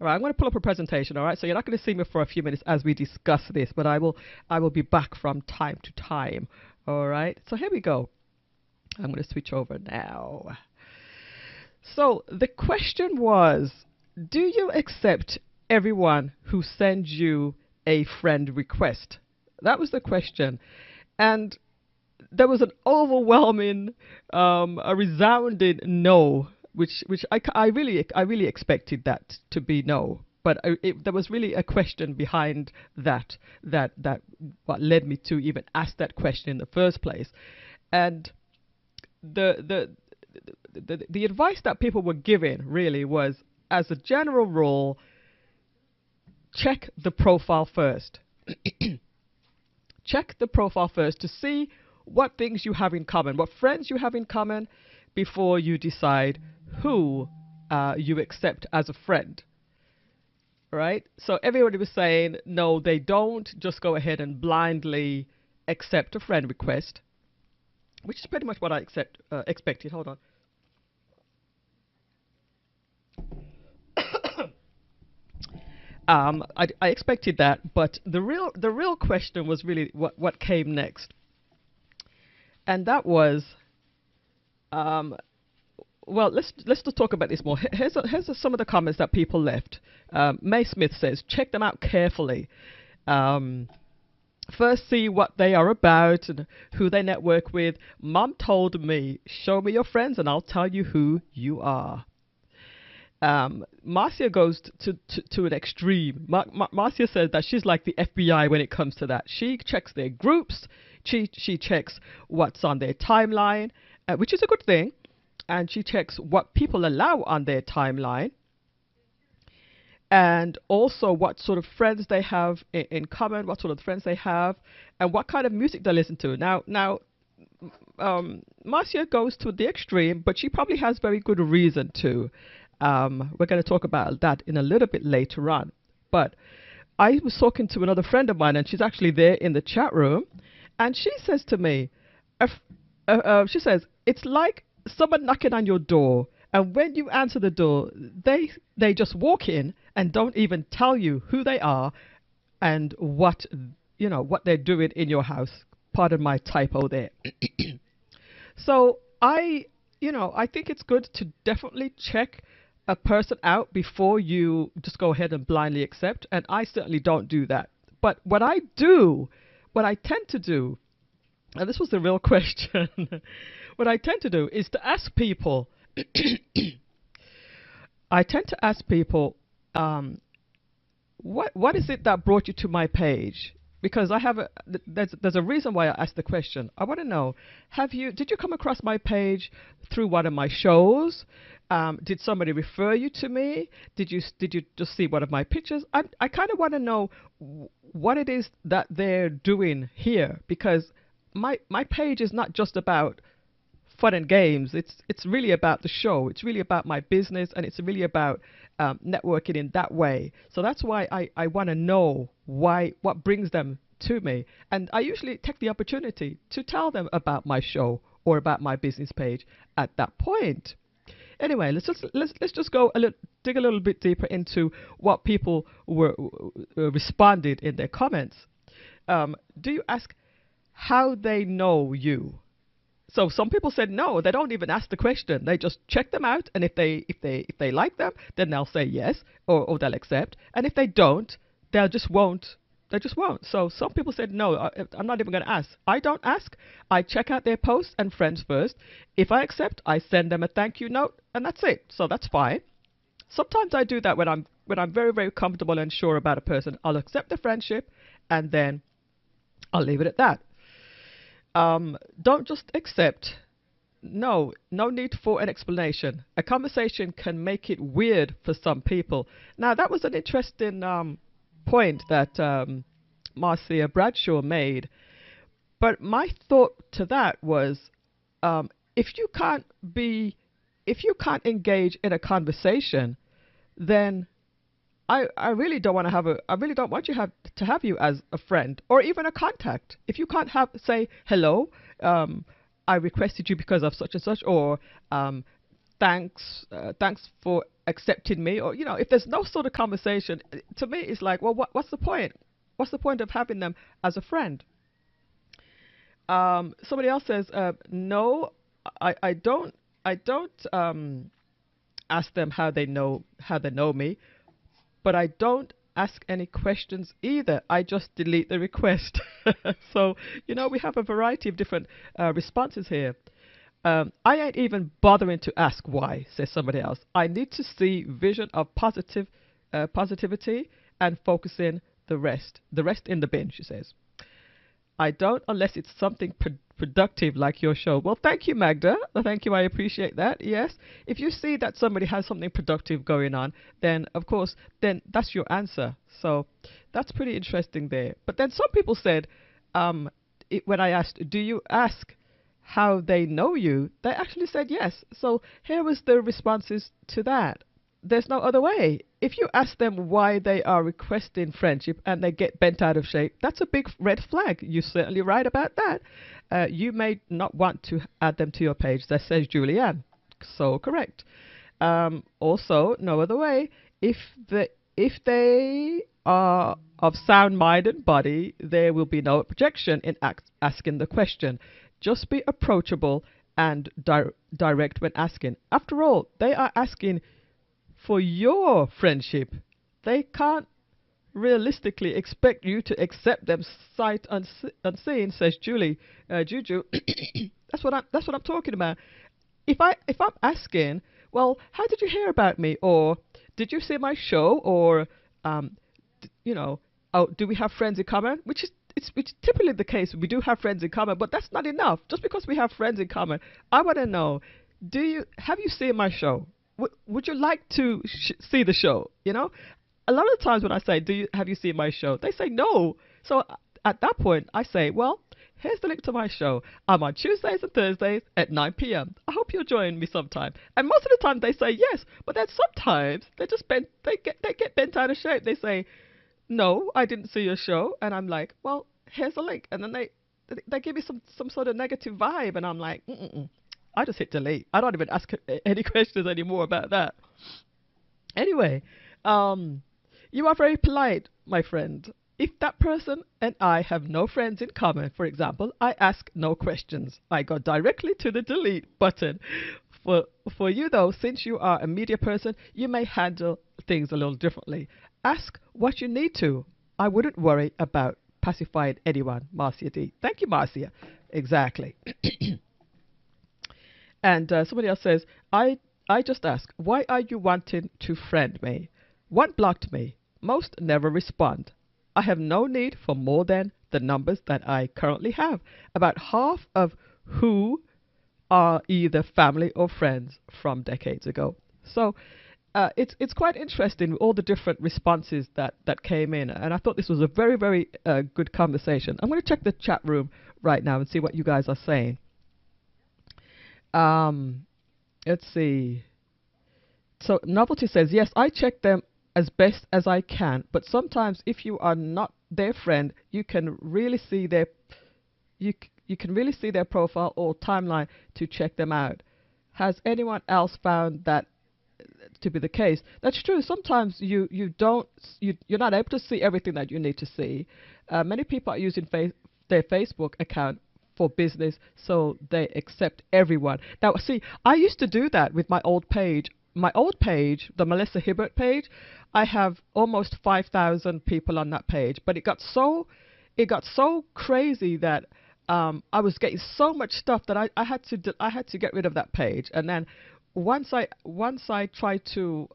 All right, I'm going to pull up a presentation. All right, so you're not going to see me for a few minutes as we discuss this, but I will be back from time to time. All right, so here we go. I'm going to switch over now. So the question was, do you accept everyone who sends you a friend request? That was the question. And there was an overwhelming, a resounding no, which I really expected that to be no. But there was really a question behind that what led me to even ask that question in the first place. And the advice that people were giving really was, as a general rule, check the profile first. Check the profile first to see what things you have in common, what friends you have in common, before you decide who you accept as a friend. Right? So everybody was saying, no, they don't just go ahead and blindly accept a friend request, which is pretty much what I expected. Hold on. I expected that, but the real question was really what came next, and that was, well, let's just talk about this more. Here's some of the comments that people left. May Smith says, check them out carefully. First, see what they are about and who they network with. Mom told me, show me your friends and I'll tell you who you are. Marcia goes to an extreme. Marcia says that she's like the FBI when it comes to that. She checks their groups. She checks what's on their timeline, which is a good thing. And she checks what people allow on their timeline. And also what sort of friends they have in common, what sort of friends they have, and what kind of music they listen to. Now, Marcia goes to the extreme, but she probably has very good reason to. We're going to talk about that in a little bit later on. But I was talking to another friend of mine, and she's actually there in the chat room, and she says to me, she says, it's like someone knocking on your door, and when you answer the door, they just walk in and don't even tell you who they are and what they're doing in your house. Pardon my typo there. So I think it's good to definitely check a person out before you just go ahead and blindly accept, and I certainly don't do that. But what I tend to do, and this was the real question, what I tend to do is to ask people, I tend to ask people, what is it that brought you to my page? Because there's a reason why I asked the question. I want to know, did you come across my page through one of my shows? Did somebody refer you to me? Did you just see one of my pictures? I kind of want to know what it is that they're doing here, because my page is not just about fun and games. It's really about the show. It's really about my business, and it's really about networking in that way. So that's why I want to know what brings them to me, and I usually take the opportunity to tell them about my show or about my business page at that point. Anyway, let's just go dig a little bit deeper into what people responded in their comments. Do you ask how they know you? So some people said no, they don't even ask the question. They just check them out, and if they like them, then they'll say yes or they'll accept. And if they don't, they just won't. So some people said no, I'm not even going to ask. I don't ask. I check out their posts and friends first. If I accept, I send them a thank you note, and that's it. So that's fine. Sometimes I do that when I'm very, very comfortable and sure about a person. I'll accept the friendship, and then I'll leave it at that. Don't just accept. No need for an explanation. A conversation can make it weird for some people. Now, that was an interesting point that Marcia Bradshaw made. But my thought to that was, if you can't engage in a conversation, then I really don't want you to have you as a friend or even a contact. If you can't say hello, I requested you because of such and such, or thanks for accepted me, or if there's no sort of conversation, to me it's like, well, what's the point? What's the point of having them as a friend? Somebody else says, no, I don't ask them how they know me, but I don't ask any questions either. I just delete the request. So, we have a variety of different responses here. I ain't even bothering to ask why, says somebody else. I need to see vision of positivity and focusing the rest. The rest in the bin, she says. I don't unless it's something productive like your show. Well, thank you, Magda. Thank you. I appreciate that. Yes. If you see that somebody has something productive going on, then, of course, then that's your answer. So that's pretty interesting there. But then some people said, when I asked, do you ask how they know you? They actually said yes. So here was the responses to that. There's no other way. If you ask them why they are requesting friendship and they get bent out of shape, that's a big red flag. You're certainly right about that. You may not want to add them to your page. That says Julianne. So correct. Also, no other way. If they are of sound mind and body, there will be no objection in asking the question. Just be approachable and direct when asking. After all, they are asking for your friendship. They can't realistically expect you to accept them sight unseen, says Juju. That's what I'm talking about. If I'm asking, well, how did you hear about me, or did you see my show, or oh, do we have friends in common? Which is typically the case. We do have friends in common, but that's not enough. Just because we have friends in common, I want to know: have you seen my show? Would you like to see the show? A lot of the times when I say, have you seen my show? They say no. So at that point, I say, well, here's the link to my show. I'm on Tuesdays and Thursdays at 9 p.m. I hope you'll join me sometime. And most of the time they say yes, but then sometimes they get bent out of shape. They say, no, I didn't see your show. And I'm like, well, here's the link. And then they give me some sort of negative vibe, and I'm like, I just hit delete. I don't even ask any questions anymore about that. Anyway, you are very polite, my friend. If that person and I have no friends in common, for example, I ask no questions. I go directly to the delete button. For you, though, since you are a media person, you may handle things a little differently. Ask what you need to. I wouldn't worry about pacifying anyone, Marcia D. Thank you, Marcia. Exactly. And somebody else says, I just ask, why are you wanting to friend me? One blocked me. Most never respond. I have no need for more than the numbers that I currently have. About half of who are either family or friends from decades ago. So it's quite interesting, all the different responses that came in. And I thought this was a very, very good conversation. I'm going to check the chat room right now and see what you guys are saying. Let's see. So Novelty says, yes, I check them as best as I can, but sometimes if you are not their friend, you can really see their profile or timeline to check them out. Has anyone else found that to be the case? That's true. Sometimes you're not able to see everything that you need to see. Many people are using their Facebook account for business, so they accept everyone. Now, see, I used to do that with my old page. My old page, the Melissa Hibbert page, I have almost 5,000 people on that page. But it got so crazy that I was getting so much stuff that I had to get rid of that page. And then once I tried to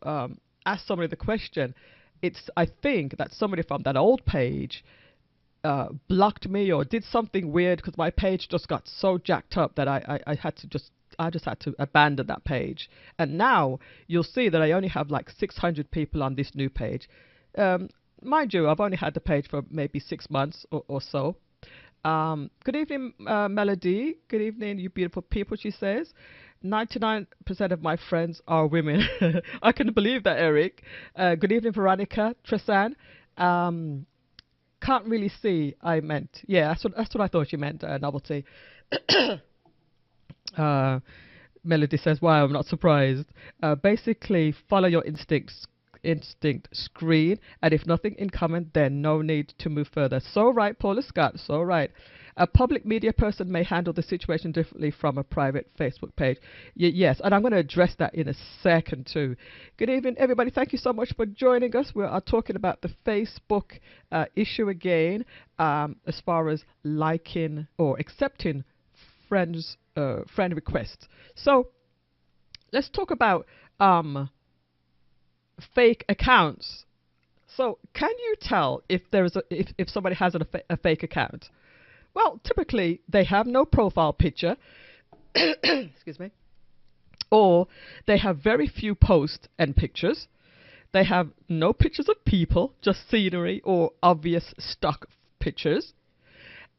ask somebody the question, I think that somebody from that old page blocked me or did something weird, because my page just got so jacked up that I just had to abandon that page. And now you'll see that I only have like 600 people on this new page. Mind you, I've only had the page for maybe 6 months or so. Good evening, Melody. Good evening, you beautiful people, she says. 99% of my friends are women. I couldn't believe that, Eric. Good evening, Veronica, Tresan. Can't really see, I meant. Yeah, that's what I thought you meant, Novelty. Melody says, wow, I'm not surprised. Basically, follow your instinct, screen, and if nothing in common, then no need to move further. So right, Paula Scott, so right. A public media person may handle the situation differently from a private Facebook page. Yes, and I'm going to address that in a second too. Good evening, everybody. Thank you so much for joining us. We are talking about the Facebook issue again, as far as liking or accepting friend requests. So let's talk about fake accounts. So can you tell if if somebody has a fake account? Well, typically they have no profile picture, excuse me, or they have very few posts and pictures. They have no pictures of people, just scenery or obvious stock pictures.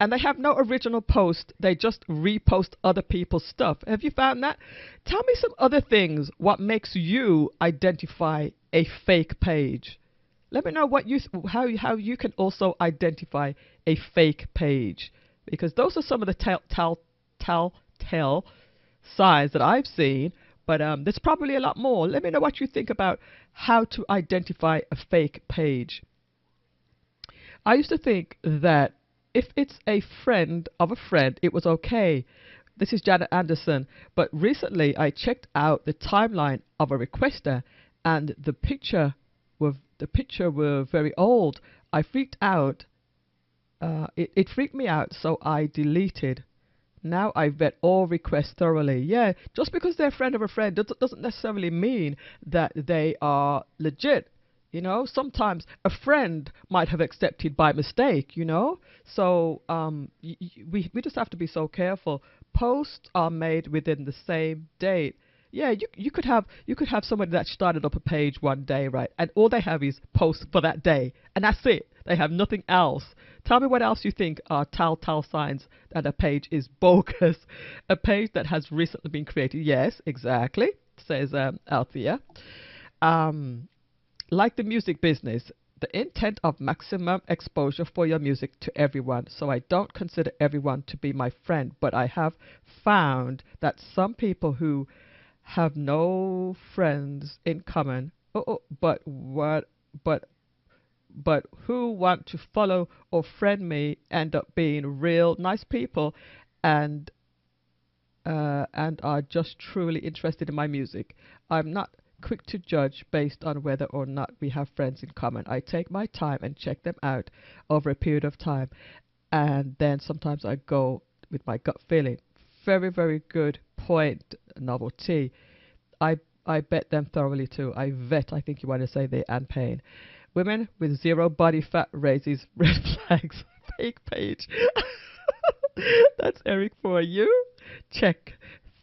And they have no original post. They just repost other people's stuff. Have you found that? Tell me some other things. What makes you identify a fake page? Let me know how you can also identify a fake page, because those are some of the telltale signs that I've seen. But there's probably a lot more. Let me know what you think about how to identify a fake page. I used to think that if it's a friend of a friend, it was okay. This is Janet Anderson. But recently, I checked out the timeline of a requester, and the picture were very old. I freaked out. It freaked me out, so I deleted. Now I vet all requests thoroughly. Yeah, just because they're a friend of a friend doesn't necessarily mean that they are legit. You know, sometimes a friend might have accepted by mistake, you know. So we just have to be so careful. Posts are made within the same date. Yeah, you could have somebody that started up a page one day, right? And all they have is posts for that day, and that's it. They have nothing else. Tell me what else you think are telltale signs that a page is bogus. A page that has recently been created. Yes, exactly, says Althea. Like the music business, the intent of maximum exposure for your music to everyone. So I don't consider everyone to be my friend, but I have found that some people who have no friends in common, but who want to follow or friend me end up being real nice people, and are just truly interested in my music. I'm not quick to judge based on whether or not we have friends in common. I take my time and check them out over a period of time, and then sometimes I go with my gut feeling. Very, very good point, Novelty. I bet them thoroughly too. I vet, I think you want to say there, and Payne. Women with zero body fat raises red flags. Fake page. That's Eric for you. Check.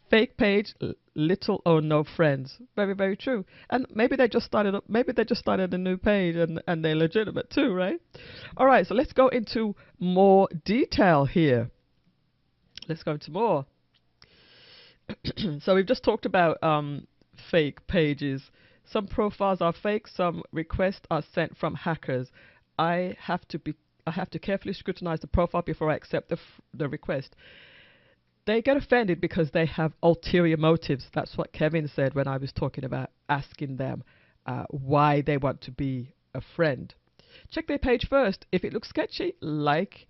Fake page, little or no friends. Very, very true. And maybe they just started a new page, and they're legitimate too, right? All right, so let's go into more detail here. Let's go into more. So we've just talked about fake pages. Some profiles are fake. Some requests are sent from hackers. I have to carefully scrutinize the profile before I accept the request. They get offended because they have ulterior motives. That's what Kevin said when I was talking about asking them why they want to be a friend. Check their page first. If it looks sketchy, like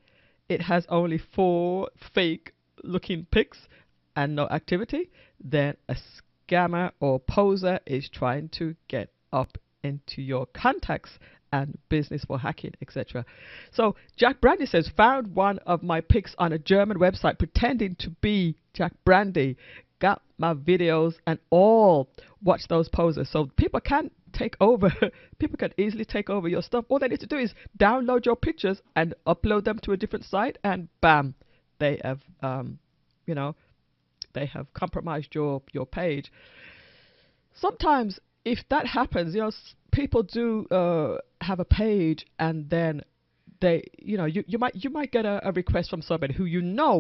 it has only 4 fake looking pics and no activity, then a scammer or poser is trying to get up into your contacts and business for hacking, etc. So Jack Brandy says, found one of my pics on a German website pretending to be Jack Brandy. Got my videos and all. Watch those posers. So people can take over. People can easily take over your stuff. All they need to do is download your pictures and upload them to a different site, and bam, they have, they have compromised your page. Sometimes if that happens, people do have a page, and then they, you might get a request from somebody who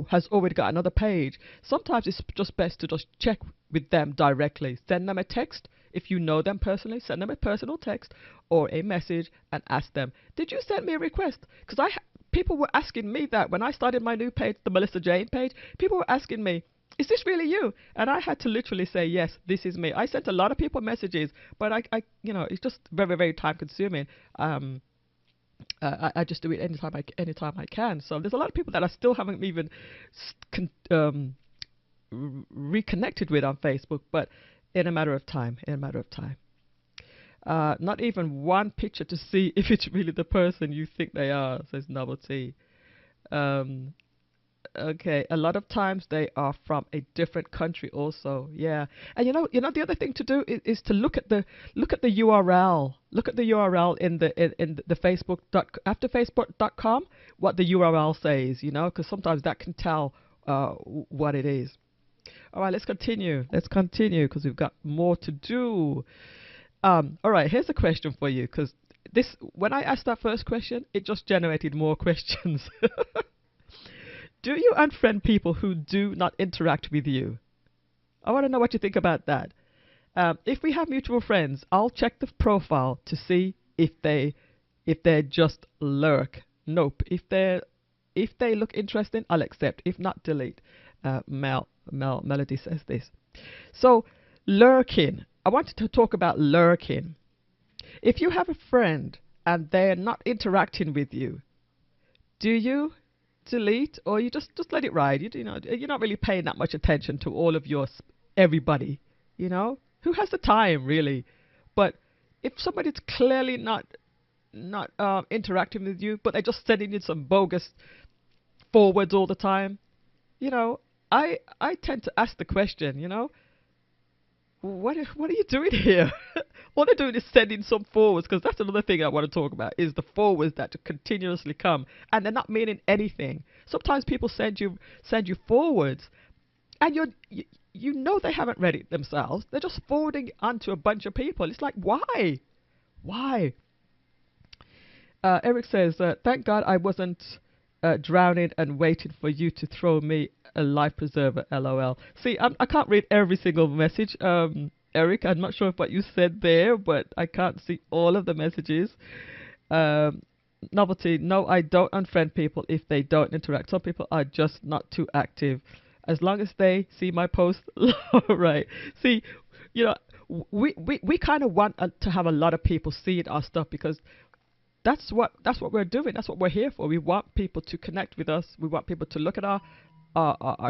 has already got another page. Sometimes it's just best to just check with them directly. Send them a text if you know them personally. Send them a personal text or a message and ask them, did you send me a request? Because people were asking me that when I started my new page, the Millissa Jayne page. People were asking me, is this really you? And I had to literally say, yes, this is me. I sent a lot of people messages, but it's just very, very time consuming. Um, I just do it anytime I can. So there's a lot of people that I still haven't even reconnected with on Facebook, but in a matter of time, in a matter of time. Not even one picture to see if it's really the person you think they are, says Novelty. Um, okay, a lot of times they are from a different country also. Yeah. And the other thing to do is to look at the URL. Look at the URL in the Facebook after Facebook.com, what the URL says, because sometimes that can tell what it is. All right, let's continue. Let's continue because we've got more to do. All right, here's a question for you because when I asked that first question, it just generated more questions. Do you unfriend people who do not interact with you? I want to know what you think about that. If we have mutual friends, I'll check the profile to see if they just lurk. Nope. If they look interesting, I'll accept. If not, delete. Melody says this. So lurking. I wanted to talk about lurking. If you have a friend and they're not interacting with you, do you delete or you just let it ride? You're not really paying that much attention to all of everybody. Who has the time really? But if somebody's clearly not interacting with you, but they're just sending you some bogus forwards all the time, I tend to ask the question, what are you doing here? What they're doing is sending some forwards, because that's another thing I want to talk about, is the forwards that continuously come, and they're not meaning anything. Sometimes people send you forwards, and they haven't read it themselves. They're just forwarding onto a bunch of people. It's like, why? Why? Eric says, thank God I wasn't drowning and waiting for you to throw me a life preserver, LOL. See, I can't read every single message, Eric. I'm not sure what you said there, but I can't see all of the messages. Novelty, no, I don't unfriend people if they don't interact. Some people are just not too active. As long as they see my post, right. See, we kind of want to have a lot of people seeing our stuff because that's what we're doing. That's what we're here for. We want people to connect with us. We want people to look at our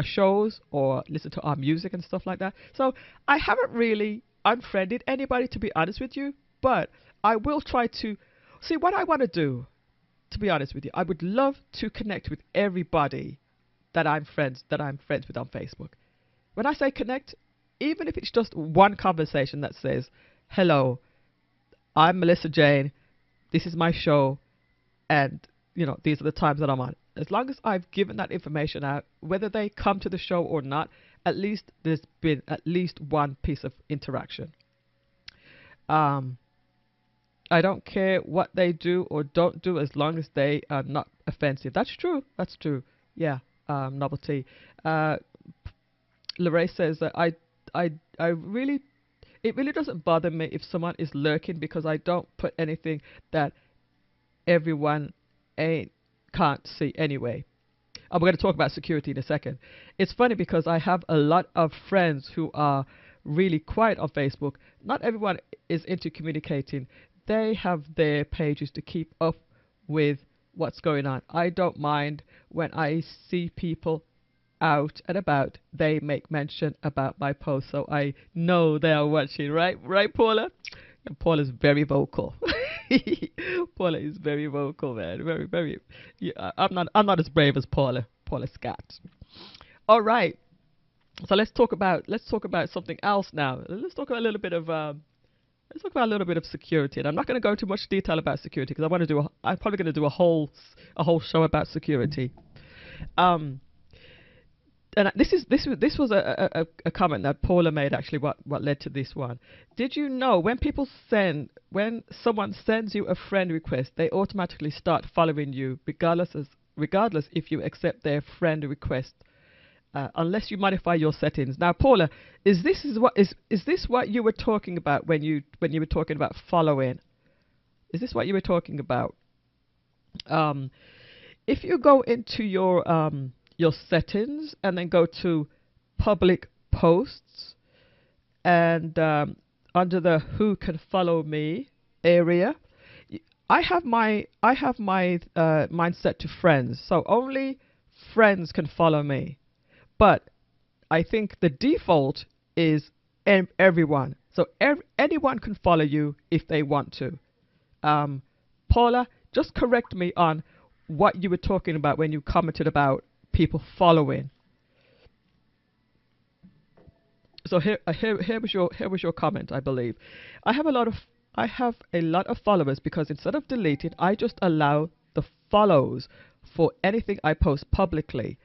shows or listen to our music and stuff like that. So I haven't really unfriended anybody, to be honest with you, but I will try to see what I want to do. To be honest with you, I would love to connect with everybody that I'm friends with on Facebook. When I say connect, even if it's just one conversation that says, "Hello, I'm Millissa Jayne. This is my show, and these are the times that I'm on." As long as I've given that information out, whether they come to the show or not, at least there's been at least one piece of interaction. I don't care what they do or don't do as long as they are not offensive. That's true. That's true. Yeah. Novelty. Lorraine says that I really, it really doesn't bother me if someone is lurking because I don't put anything that everyone can't see anyway. We're going to talk about security in a second. It's funny because I have a lot of friends who are really quiet on Facebook. Not everyone is into communicating. They have their pages to keep up with what's going on. I don't mind when I see people out and about, they make mention about my post, so I know they are watching, right, Paula? And Paula's very vocal. Paula is very vocal, man. Very, very. Yeah, I'm not as brave as Paula Scott. All right. So let's talk about something else now. Let's talk about a little bit of security. And I'm not going to go into much detail about security because I'm probably going to do a whole show about security. And this was a comment that Paula made, actually, what led to this one. Did you know when someone sends you a friend request, they automatically start following you regardless if you accept their friend request, unless you modify your settings. Now, Paula, is this what you were talking about when you were talking about following? Is this what you were talking about? If you go into your settings and then go to public posts, and under the who can follow me area, I have my mindset to friends, so only friends can follow me. But I think the default is everyone. So anyone can follow you if they want to. Paula, just correct me on what you were talking about when you commented about people following. So here was your comment, I believe. I have a lot of I have a lot of followers because instead of deleting, I just allow the follows for anything I post publicly.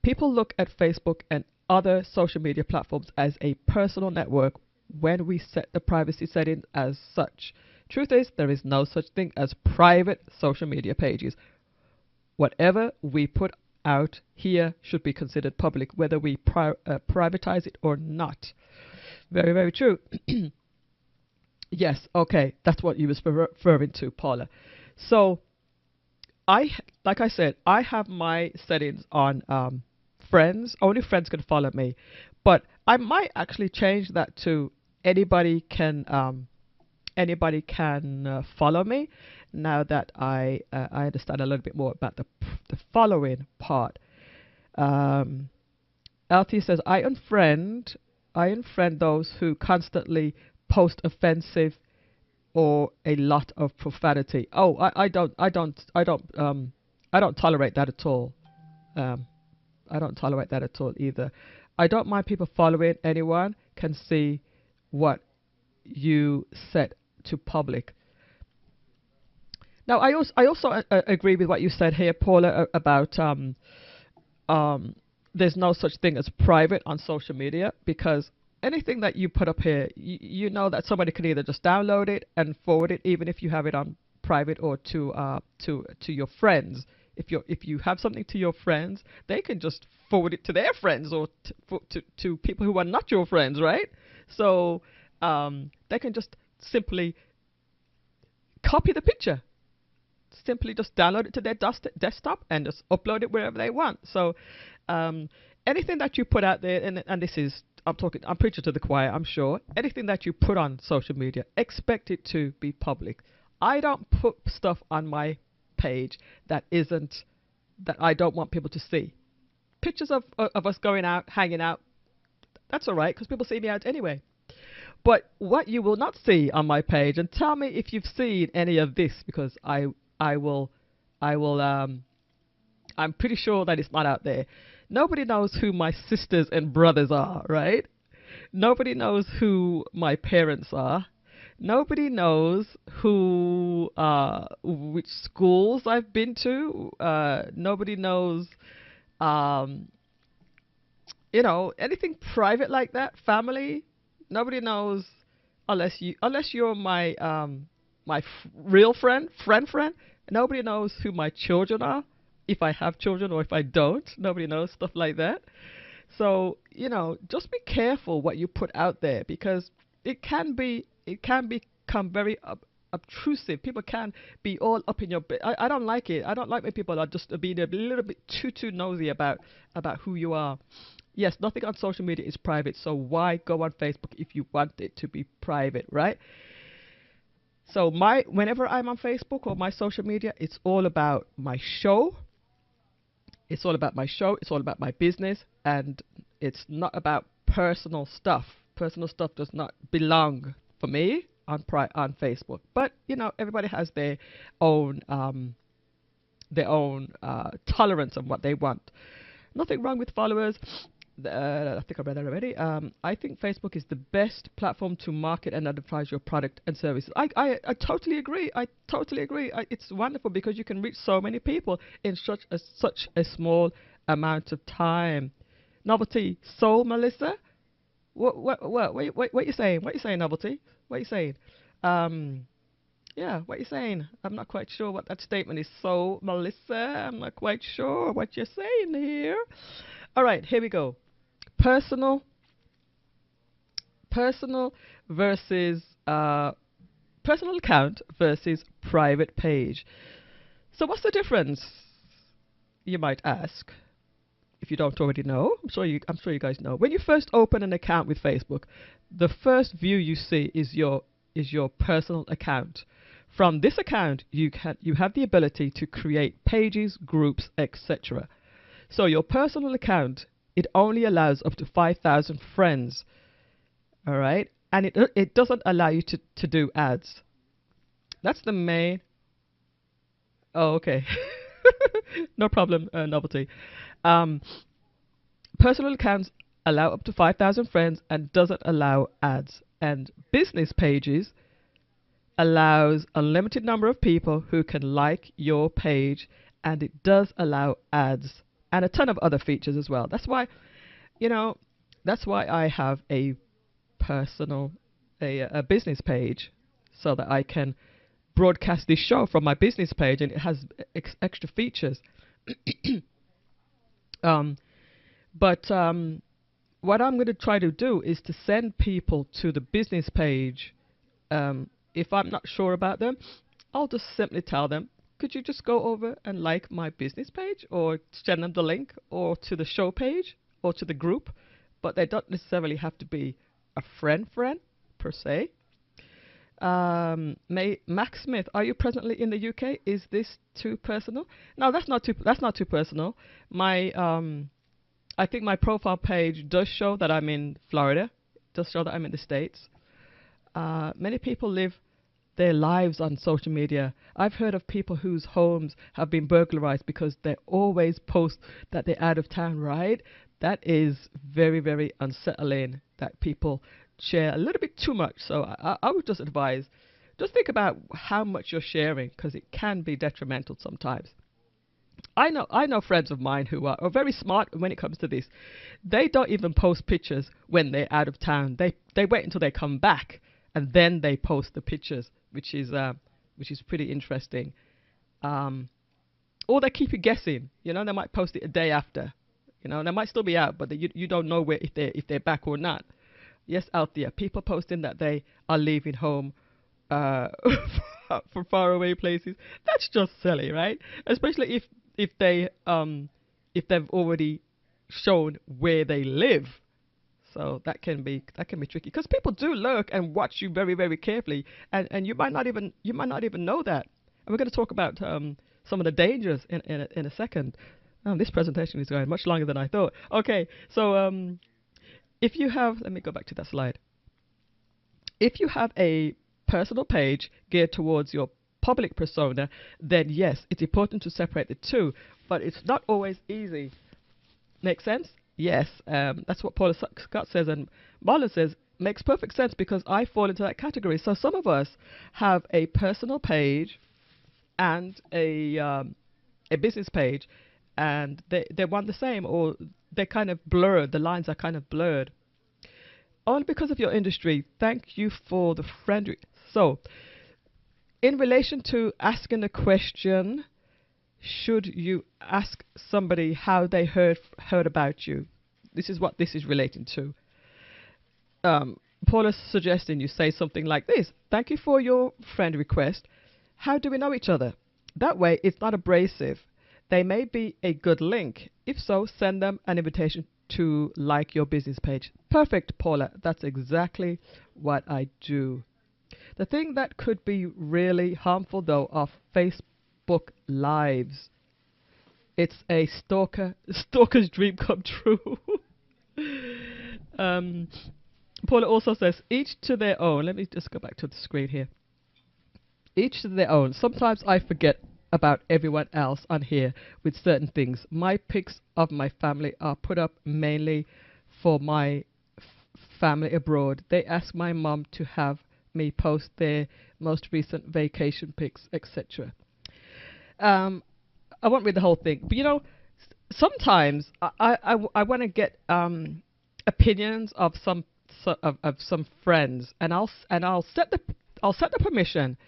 People look at Facebook and other social media platforms as a personal network when we set the privacy settings as such. Truth is, there is no such thing as private social media pages. Whatever we put out here should be considered public, whether we privatize it or not. Very, very true. Yes, okay, that's what you was referring to, Paula. So, like I said, I have my settings on friends. Only friends can follow me, but I might actually change that to anybody can follow me. Now that I understand a little bit more about the following part. LT says I unfriend those who constantly post offensive or a lot of profanity. Oh, I don't tolerate that at all. I don't tolerate that at all either. I don't mind people following. Anyone can see what you set to public. Now, I also agree with what you said here, Paula, about there's no such thing as private on social media, because anything that you put up here, you know that somebody can either just download it and forward it, even if you have it on private, or to your friends. If you have something to your friends, they can just forward it to their friends, or to people who are not your friends, right? So they can just simply copy the picture, simply just download it to their desktop and just upload it wherever they want. So anything that you put out there, and this is, I'm preaching to the choir, I'm sure. Anything that you put on social media, expect it to be public. I don't put stuff on my page that I don't want people to see. Pictures of us going out, hanging out, that's all right, because people see me out anyway. But what you will not see on my page, and tell me if you've seen any of this, because I will I'm pretty sure that it's not out there. Nobody knows who my sisters and brothers are, right? Nobody knows who my parents are. Nobody knows which schools I've been to. Nobody knows, anything private like that. Family. Nobody knows unless you're my real friend. Nobody knows who my children are, if I have children or if I don't. Nobody knows stuff like that. So just be careful what you put out there, because it can become very obtrusive. People can be all up in your bed. I don't like it. I don't like when people are just being a little bit too nosy about who you are. Yes, nothing on social media is private, so why go on Facebook if you want it to be private, right? So whenever I'm on Facebook or my social media, it's all about my show. It's all about my show. It's all about my business, and it's not about personal stuff. Personal stuff does not belong for me on Facebook. But everybody has their own tolerance of what they want. Nothing wrong with followers. I think I read that already. I think Facebook is the best platform to market and advertise your product and services. I totally agree. It's wonderful because you can reach so many people in such a small amount of time. Novelty. So, Millissa, what you saying? What you saying, Novelty? What you saying? Yeah, what you saying? I'm not quite sure what that statement is. So, Millissa, I'm not quite sure what you're saying here. All right, here we go. Personal versus personal account versus private page. So what's the difference, you might ask? if you don't already know, I'm sure you guys know. When you first open an account with Facebook, the first view you see is your personal account. From this account, you have the ability to create pages, groups, etc. So your personal account, it only allows up to 5,000 friends. All right, and it doesn't allow you to do ads. That's the main. Oh, okay. No problem, novelty. Um, Personal accounts allow up to 5,000 friends and doesn't allow ads. And business pages allows a limited number of people who can like your page, and it does allow ads and a ton of other features as well. That's why, you know, that's why I have a personal, a business page, so that I can broadcast this show from my business page, and it has extra features. um, but what I'm going to try to do is to send people to the business page. If I'm not sure about them, I'll just simply tell them, could you just go over and like my business page, or send them the link, or to the show page, or to the group. But they don't necessarily have to be a friend per se. Max Smith, are you presently in the UK? Is this too personal? No, that's not too personal. I think my profile page does show that I'm in Florida. It does show that I'm in the States. Many people live their lives on social media. I've heard of people whose homes have been burglarized because they always post that they're out of town, right? That is very, very unsettling, that people share a little bit too much. So I would just advise, just think about how much you're sharing, because it can be detrimental sometimes. I know friends of mine who are very smart when it comes to this. They don't even post pictures when they're out of town. They wait until they come back, and then they post the pictures, which is pretty interesting. Or they keep you guessing. You know, they might post it a day after. You know, they might still be out, but you don't know if they're back or not. Yes, out there, people posting that they are leaving home for faraway places. That's just silly, right? Especially if they've already shown where they live. So that can be tricky, because people do lurk and watch you very, very carefully, and you might not even know that. And we're going to talk about some of the dangers in a second. This presentation is going much longer than I thought. Okay, so if you have, let me go back to that slide. If you have a personal page geared towards your public persona, then yes, it's important to separate the two, but it's not always easy. Make sense? Yes, that's what Paula Scott says, and Marlon says, makes perfect sense, because I fall into that category. So some of us have a personal page and a business page, and they're one the same, or they're kind of blurred. The lines are kind of blurred. All because of your industry. Thank you for the friend. So, in relation to asking the question, should you ask somebody how they heard about you? This is what this is relating to. Paula's suggesting you say something like this: thank you for your friend request. How do we know each other? That way, it's not abrasive. They may be a good link. If so, send them an invitation to like your business page. Perfect, Paula. That's exactly what I do. The thing that could be really harmful, though, are Facebook Lives. It's a stalker's dream come true. Paula also says, each to their own. Let me just go back to the screen here. Each to their own. Sometimes I forget about everyone else on here with certain things. My pics of my family are put up mainly for my family abroad. They ask my mom to have me post their most recent vacation pics, etc. I won't read the whole thing, but you know, sometimes I want to get opinions of some friends, and I'll set the permission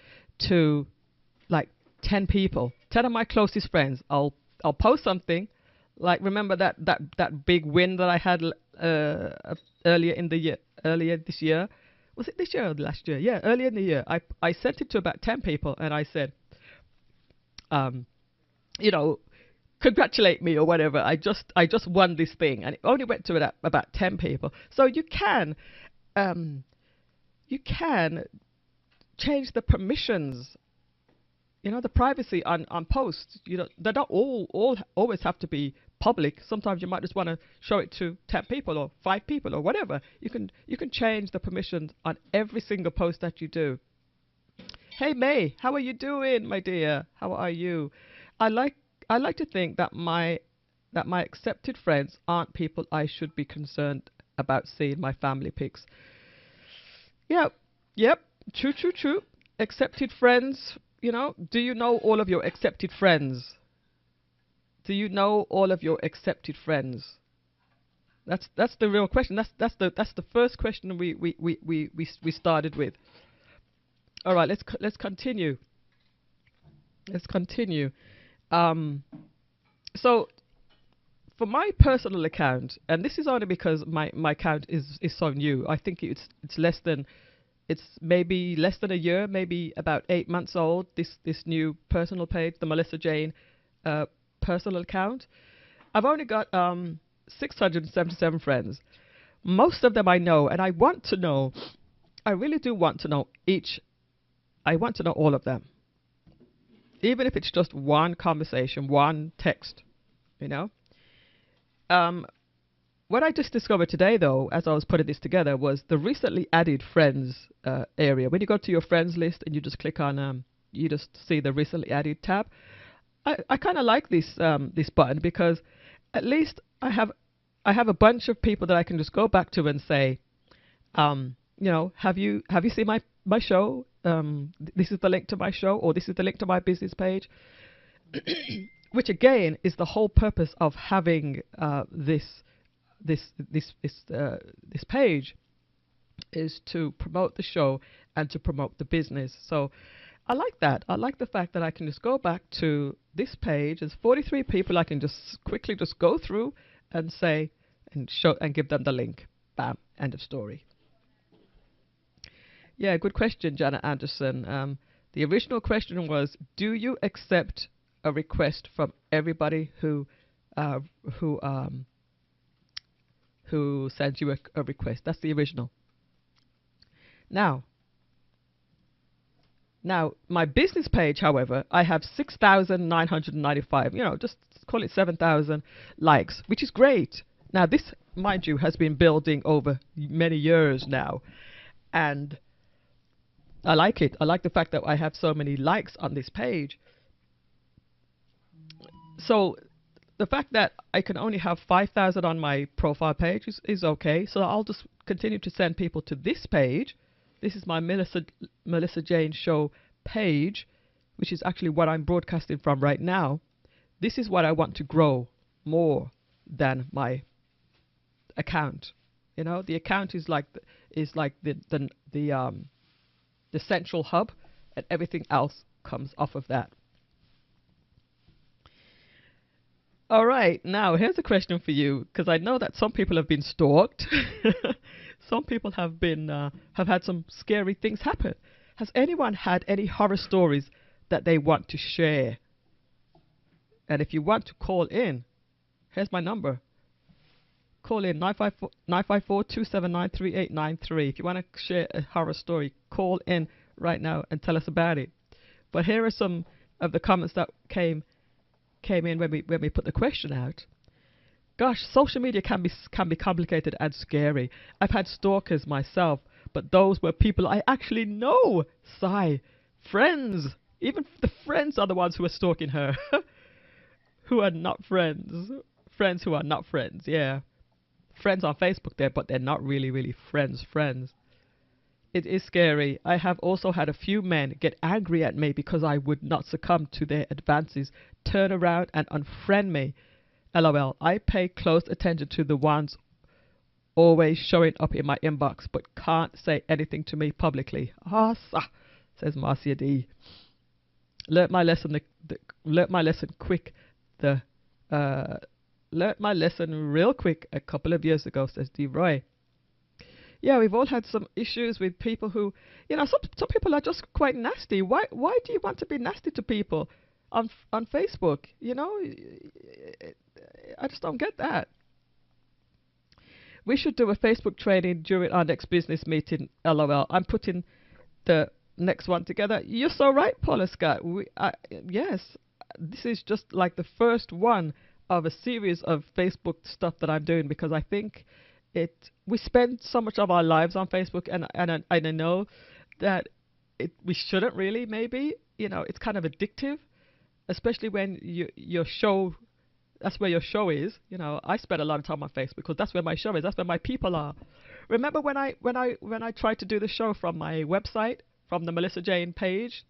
to like 10 people, 10 of my closest friends. I'll post something, like, remember that big win that I had earlier this year. Was it this year or last year? Yeah, earlier in the year. I sent it to about 10 people, and I said, you know, congratulate me or whatever. I just won this thing, and it only went to about 10 people. So you can change the permissions, the privacy on posts. They don't all always have to be public. Sometimes you might just want to show it to 10 people or 5 people or whatever. You can change the permissions on every single post that you do. Hey May, how are you doing, my dear? How are you? I like to think that my accepted friends aren't people I should be concerned about seeing my family pics. Yep, true. Accepted friends, do you know all of your accepted friends? Do you know all of your accepted friends? That's the real question. That's the first question we started with. All right, let's continue. So for my personal account, and this is only because my account is so new. I think it's maybe less than a year, maybe about 8 months old. This new personal page, the Millissa Jayne personal account. I've only got 677 friends. Most of them I know, and I want to know. I really do want to know each. I want to know all of them, even if it's just one conversation, one text. What I just discovered today, though, as I was putting this together, was the recently added friends area. When you go to your friends list and you just click on, you just see the recently added tab. I kind of like this this button, because at least I have a bunch of people that I can just go back to and say, have you seen my show? This is the link to my show, or this is the link to my business page. Which again is the whole purpose of having this page, is to promote the show and to promote the business. So I like that. I like the fact that I can just go back to this page. There's 43 people. I can just quickly just go through and say and show and give them the link. Bam. End of story. Yeah, good question, Janet Anderson. The original question was, do you accept a request from everybody who sends you a request? That's the original. Now, my business page, however, I have 6,995. Just call it 7,000 likes, which is great. Now, this, mind you, has been building over many years now, and I like it. I like the fact that I have so many likes on this page. So the fact that I can only have 5,000 on my profile page is okay. So I'll just continue to send people to this page. This is my Millissa Jayne show page, which is actually what I'm broadcasting from right now. This is what I want to grow more than my account. The account is like the central hub, and everything else comes off of that. All right, now here's a question for you, because I know that some people have been stalked. Some people have had some scary things happen. Has anyone had any horror stories that they want to share? And if you want to call in, here's my number. Call in 954-279-3893. If you want to share a horror story, call in right now and tell us about it. But here are some of the comments that came in when we put the question out. Gosh, social media can be complicated and scary. I've had stalkers myself, but those were people I actually know. Sigh. Friends. Even the friends are the ones who are stalking her. Who are not friends. Friends who are not friends, yeah. Friends on Facebook there, but they're not really friends. It is scary. I have also had a few men get angry at me because I would not succumb to their advances, turn around and unfriend me. LOL. I pay close attention to the ones always showing up in my inbox, but can't say anything to me publicly. Says Marcia D. Learnt my lesson quick. Learnt my lesson real quick a couple of years ago, says D. Roy. Yeah, we've all had some issues with people who, some people are just quite nasty. Why do you want to be nasty to people? on Facebook. I just don't get that. We should do a Facebook training during our next business meeting. LOL. I'm putting the next one together. You're so right, Paula Scott. Yes, this is just like the first one of a series of Facebook stuff that I'm doing, because I think we spend so much of our lives on Facebook, and I know that we shouldn't really. Maybe it's kind of addictive, especially when your show. That's where your show is. I spend a lot of time on Facebook because that's where my show is. That's where my people are. Remember when I tried to do the show from my website, from the Millissa Jayne page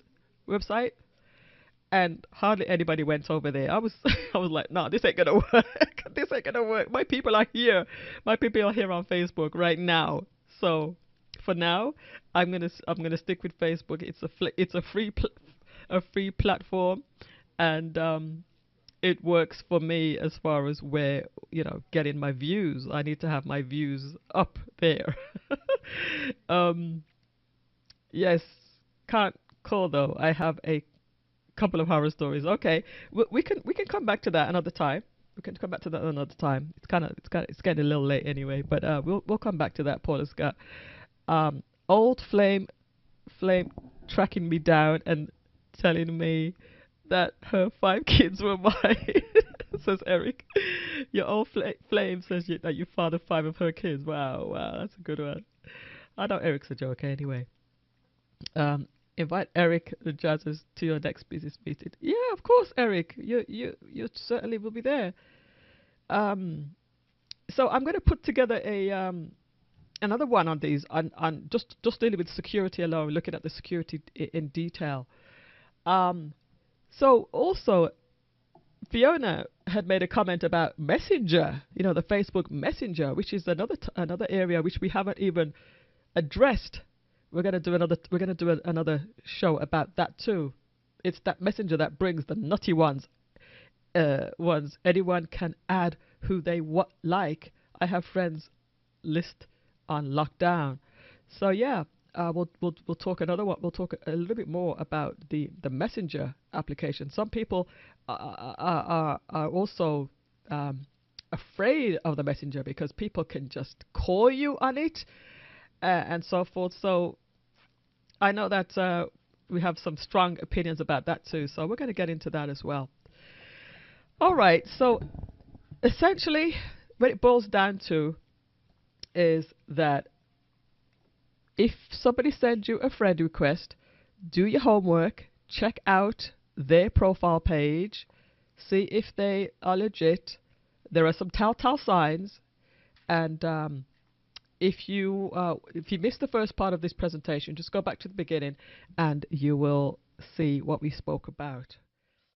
website, and hardly anybody went over there. I was like, no, this ain't gonna work. This ain't gonna work. My people are here. My people are here on Facebook right now. So for now, I'm gonna stick with Facebook. It's a free platform, and it works for me as far as where getting my views. I need to have my views up there. Yes, can't call though. I have a couple of horror stories. Okay, we can come back to that another time. We can come back to that another time. It's getting a little late anyway, but we'll come back to that. Paula Scott, old flame tracking me down and telling me that her 5 kids were mine. Says Eric. Your old flame says that you fathered 5 of her kids. Wow, that's a good one. I know Eric's a joker anyway. Invite Eric the Jazzers to your next business meeting. Yeah, of course, Eric. You certainly will be there. So I'm going to put together another one on these on just dealing with security alone, looking at the security in detail. So also, Fiona had made a comment about Messenger, the Facebook Messenger, which is another area which we haven't even addressed. We're gonna do another show about that too. It's that Messenger that brings the nutty ones. Anyone can add who they like. I have friends list on lockdown. So yeah. We'll talk another one. We'll talk a little bit more about the Messenger application. Some people are also afraid of the Messenger because people can just call you on it and so forth. So I know that we have some strong opinions about that too. So we're going to get into that as well. All right. So essentially, what it boils down to is that if somebody sends you a friend request, do your homework, check out their profile page, see if they are legit. There are some telltale signs, and if you missed the first part of this presentation, just go back to the beginning, and you will see what we spoke about.